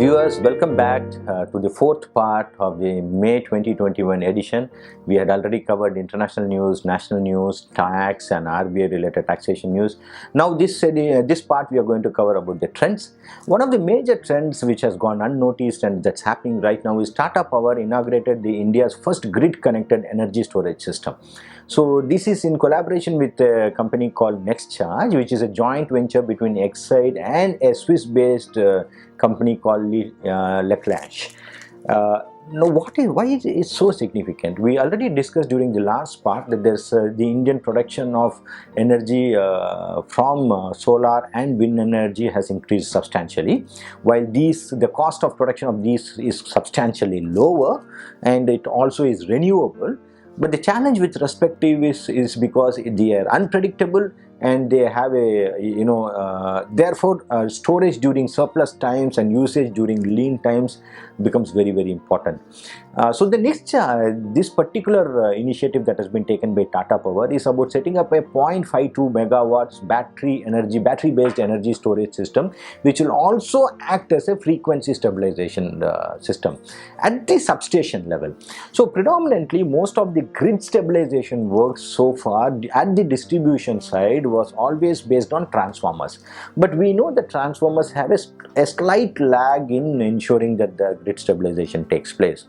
Viewers, welcome back to the fourth part of the May 2021 edition. We had already covered international news, national news, tax and RBI related taxation news. Now this part we are going to cover about the trends. One of the major trends which has gone unnoticed and that's happening right now is Tata Power inaugurated the India's first grid connected energy storage system. So this is in collaboration with a company called NextCharge, which is a joint venture between Exide and a Swiss-based company called Leclanche. Now, why is it so significant? We already discussed during the last part that there's the Indian production of energy from solar and wind energy has increased substantially, while the cost of production of these is substantially lower, and it also is renewable. But the challenge with respective is because they are unpredictable and they have therefore storage during surplus times and usage during lean times becomes very, very important. So the next this particular initiative that has been taken by Tata Power is about setting up a 0.52 megawatts battery based energy storage system, which will also act as a frequency stabilization system at the substation level. So predominantly most of the grid stabilization work so far at the distribution side was always based on transformers, but we know that transformers have a slight lag in ensuring that the grid stabilization takes place.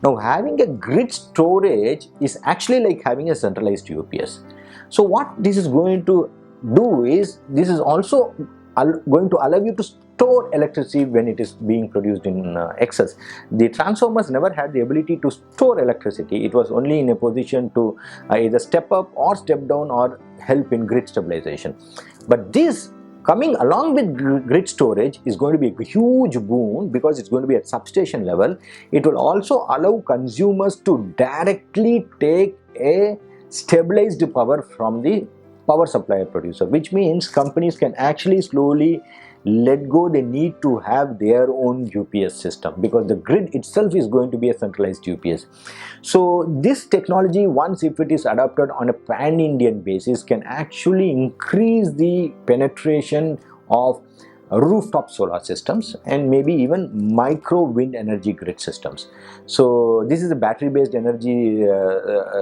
Now, having a grid storage is actually like having a centralized UPS. So what this is going to do is, this is also going to allow you to store electricity when it is being produced in excess. The transformers never had the ability to store electricity. It was only in a position to either step up or step down or help in grid stabilization. But this coming along with grid storage is going to be a huge boon because it's going to be at substation level. It will also allow consumers to directly take a stabilized power from the power supplier producer, which means companies can actually slowly let go the need to have their own UPS system, because the grid itself is going to be a centralized UPS. So this technology, once if it is adopted on a pan-Indian basis, can actually increase the penetration of rooftop solar systems and maybe even micro wind energy grid systems. So this is a battery based energy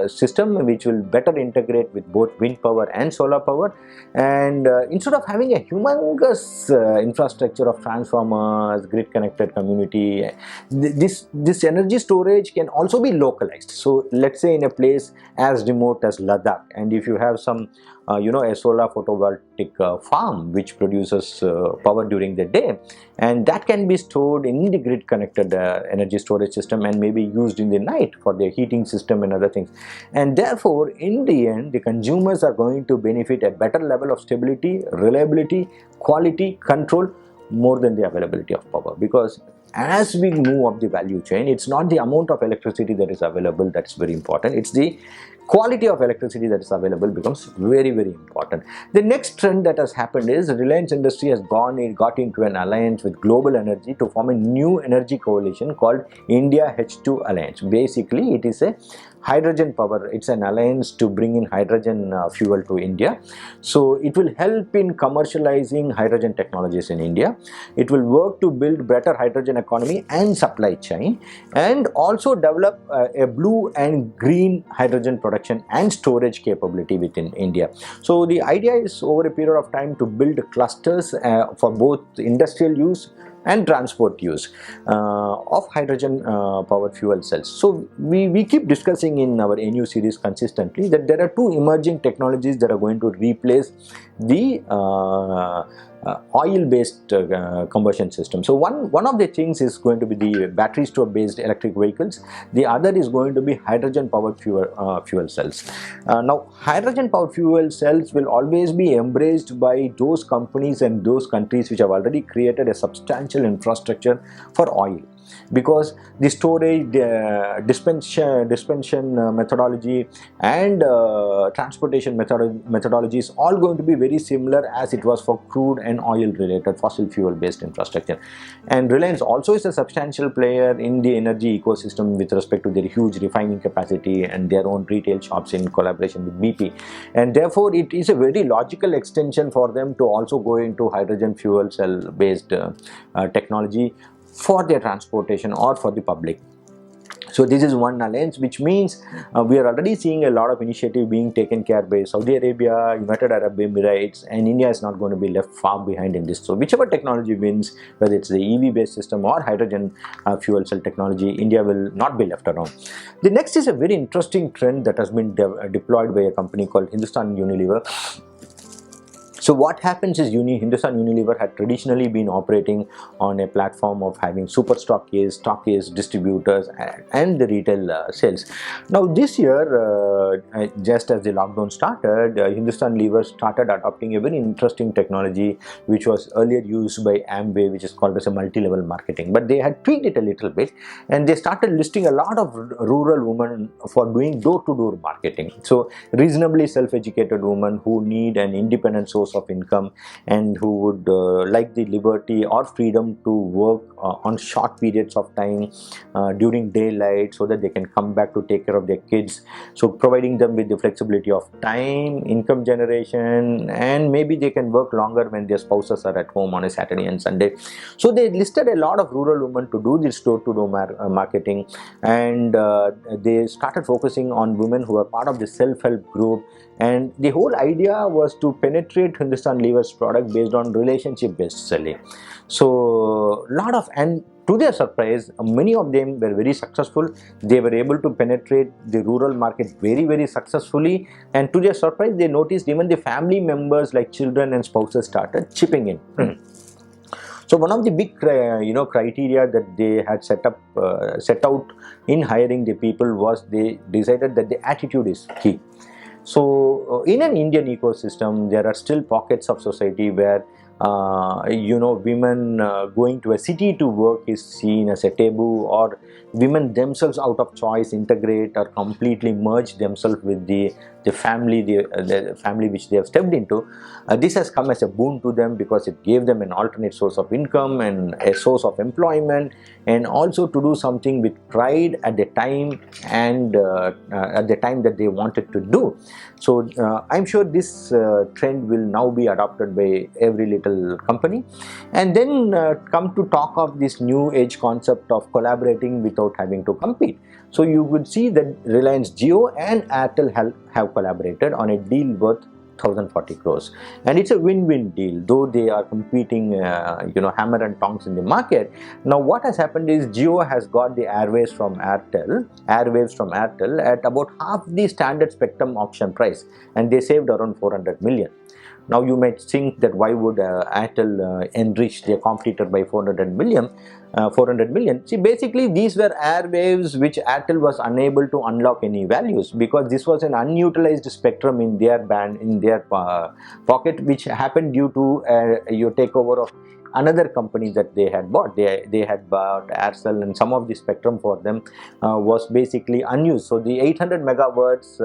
system which will better integrate with both wind power and solar power, and instead of having a humongous infrastructure of transformers, grid connected community, this energy storage can also be localized. So let's say in a place as remote as Ladakh, and if you have some a solar photovoltaic farm which produces power during the day, and that can be stored in the grid connected energy storage system and maybe used in the night for their heating system and other things. And therefore in the end the consumers are going to benefit a better level of stability, reliability, quality, control more than the availability of power, because as we move up the value chain, it's not the amount of electricity that is available that's very important, it's the quality of electricity that is available becomes very, very important. The next trend that has happened is Reliance Industry has got into an alliance with Global Energy to form a new energy coalition called India H2 Alliance. Basically it is a hydrogen power, it's an alliance to bring in hydrogen fuel to India. So it will help in commercializing hydrogen technologies in India. It will work to build better hydrogen economy and supply chain, and also develop a blue and green hydrogen production and storage capability within India. So the idea is over a period of time to build clusters for both industrial use and transport use of hydrogen powered fuel cells. So we keep discussing in our NU series consistently that there are two emerging technologies that are going to replace the oil-based combustion system. So one of the things is going to be the battery store based electric vehicles. The other is going to be hydrogen powered fuel cells. Now hydrogen powered fuel cells will always be embraced by those companies and those countries which have already created a substantial infrastructure for oil. because the storage, dispensation methodology and transportation methodology is all going to be very similar as it was for crude and oil related fossil fuel based infrastructure. And Reliance also is a substantial player in the energy ecosystem with respect to their huge refining capacity and their own retail shops in collaboration with BP, and therefore it is a very logical extension for them to also go into hydrogen fuel cell based technology for their transportation or for the public. So this is one alliance, which means we are already seeing a lot of initiative being taken care by Saudi Arabia, United Arab Emirates, and India is not going to be left far behind in this. So whichever technology wins, whether it's the EV based system or hydrogen fuel cell technology, India will not be left around. The next is a very interesting trend that has been deployed by a company called Hindustan Unilever. So what happens is Hindustan Unilever had traditionally been operating on a platform of having super stockists, distributors, and the retail sales. Now this year, just as the lockdown started, Hindustan Unilever started adopting a very interesting technology which was earlier used by Amway, which is called as a multi-level marketing. But they had tweaked it a little bit, and they started listing a lot of rural women for doing door-to-door marketing. So reasonably self-educated women who need an independent source of income and who would like the liberty or freedom to work on short periods of time during daylight, so that they can come back to take care of their kids. So providing them with the flexibility of time, income generation, and maybe they can work longer when their spouses are at home on a Saturday and Sunday. So they listed a lot of rural women to do this door-to-door marketing, and they started focusing on women who are part of the self-help group. And the whole idea was to penetrate Hindustan Unilever's product based on relationship-based selling. So and to their surprise, many of them were very successful. They were able to penetrate the rural market very, very successfully. And to their surprise, they noticed even the family members like children and spouses started chipping in. So one of the big criteria that they had set out in hiring the people was they decided that the attitude is key. So in an Indian ecosystem, there are still pockets of society where women going to a city to work is seen as a taboo, or women themselves out of choice integrate or completely merge themselves with the family, the family which they have stepped into. This has come as a boon to them because it gave them an alternate source of income and a source of employment, and also to do something with pride at the time and at the time that they wanted to do. So I'm sure this trend will now be adopted by every little company. And then come to talk of this new age concept of collaborating without having to compete. So you would see that Reliance Jio and Airtel have collaborated on a deal worth 1,040 crores, and it's a win-win deal, though they are competing hammer and tongs in the market. Now what has happened is Jio has got the airwaves from Airtel at about half the standard spectrum auction price, and they saved around 400 million. Now you might think that why would Airtel enrich their competitor by 400 million? See, basically these were airwaves which Airtel was unable to unlock any values, because this was an unutilized spectrum in their band, in their pocket, which happened due to your takeover of another company that they had bought. They had bought Aircel, and some of the spectrum for them was basically unused. So the 800 megahertz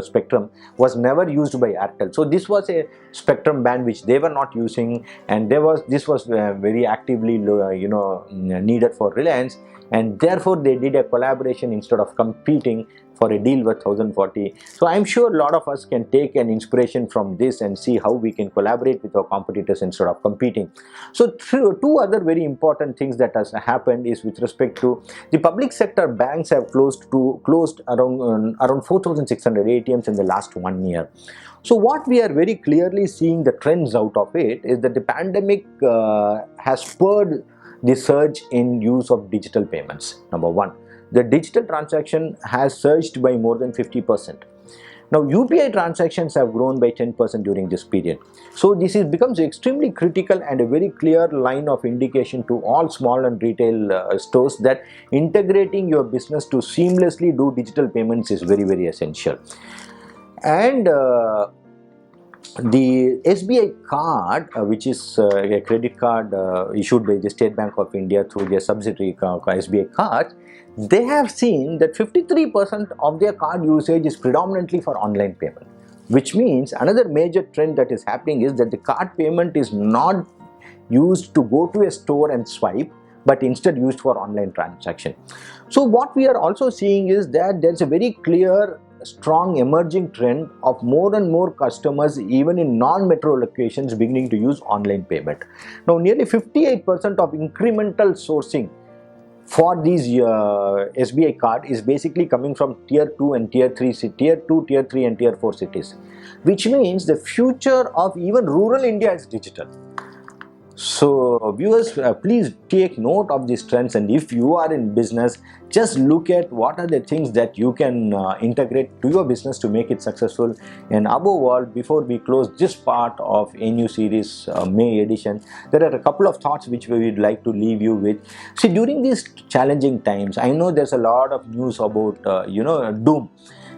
spectrum was never used by Airtel. So this was a spectrum band which they were not using, and this was very actively needed for Reliance, and therefore they did a collaboration instead of competing for a deal worth 1,040. So I'm sure a lot of us can take an inspiration from this and see how we can collaborate with our competitors instead of competing. So two other very important things that has happened is with respect to the public sector. Banks have closed around 4,600 ATMs in the last 1 year. So what we are very clearly seeing the trends out of it is that the pandemic has spurred the surge in use of digital payments. Number one, the digital transaction has surged by more than 50%. Now UPI transactions have grown by 10% during this period. So this becomes extremely critical and a very clear line of indication to all small and retail stores that integrating your business to seamlessly do digital payments is very, very essential. And The SBI card, which is a credit card issued by the State Bank of India through their subsidiary SBI card, they have seen that 53% of their card usage is predominantly for online payment, which means another major trend that is happening is that the card payment is not used to go to a store and swipe, but instead used for online transaction. So what we are also seeing is that there's a very clear strong emerging trend of more and more customers even in non-metro locations beginning to use online payment. Now nearly 58% of incremental sourcing for these SBI card is basically coming from tier 2 and tier 3 tier 2, tier 3 and tier 4 cities, which means the future of even rural India is digital. So viewers, please take note of these trends, and if you are in business, just look at what are the things that you can integrate to your business to make it successful. And above all, before we close this part of NU series May edition, there are a couple of thoughts which we would like to leave you with. See, during these challenging times, I know there's a lot of news about doom.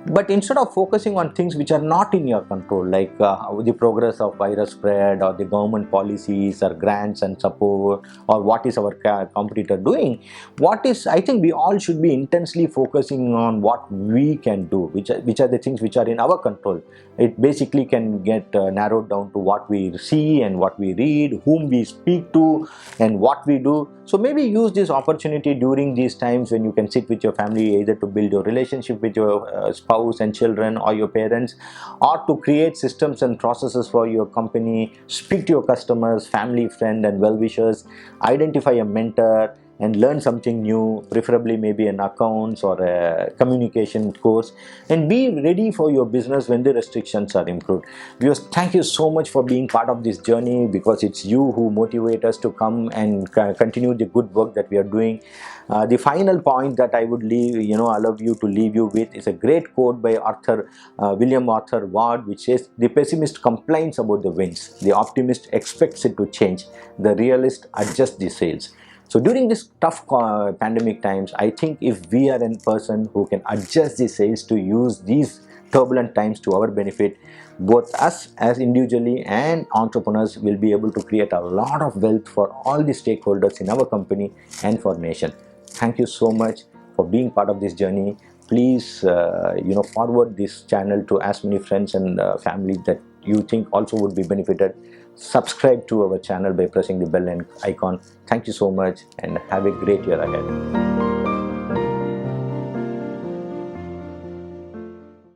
But instead of focusing on things which are not in your control, like the progress of virus spread or the government policies or grants and support, or what is our competitor doing, I think we all should be intensely focusing on what we can do, which are the things which are in our control. It basically can get narrowed down to what we see and what we read, whom we speak to, and what we do. So maybe use this opportunity during these times when you can sit with your family, either to build your relationship with your spouse and children or your parents, or to create systems and processes for your company, speak to your customers, family, friend and well-wishers, identify a mentor and learn something new, preferably maybe an accounts or a communication course, and be ready for your business when the restrictions are improved. Viewers, thank you so much for being part of this journey, because it's you who motivate us to come and continue the good work that we are doing. The final point that I would allow you to leave you with is a great quote by William Arthur Ward, which says, "The pessimist complains about the winds, the optimist expects it to change, the realist adjusts the sails." So during this tough pandemic times, I think if we are a person who can adjust the sails to use these turbulent times to our benefit, both us as individually and entrepreneurs will be able to create a lot of wealth for all the stakeholders in our company and for nation. Thank you so much for being part of this journey. Please, forward this channel to as many friends and family that you think also would be benefited. Subscribe to our channel by pressing the bell icon. Thank you so much and have a great year ahead.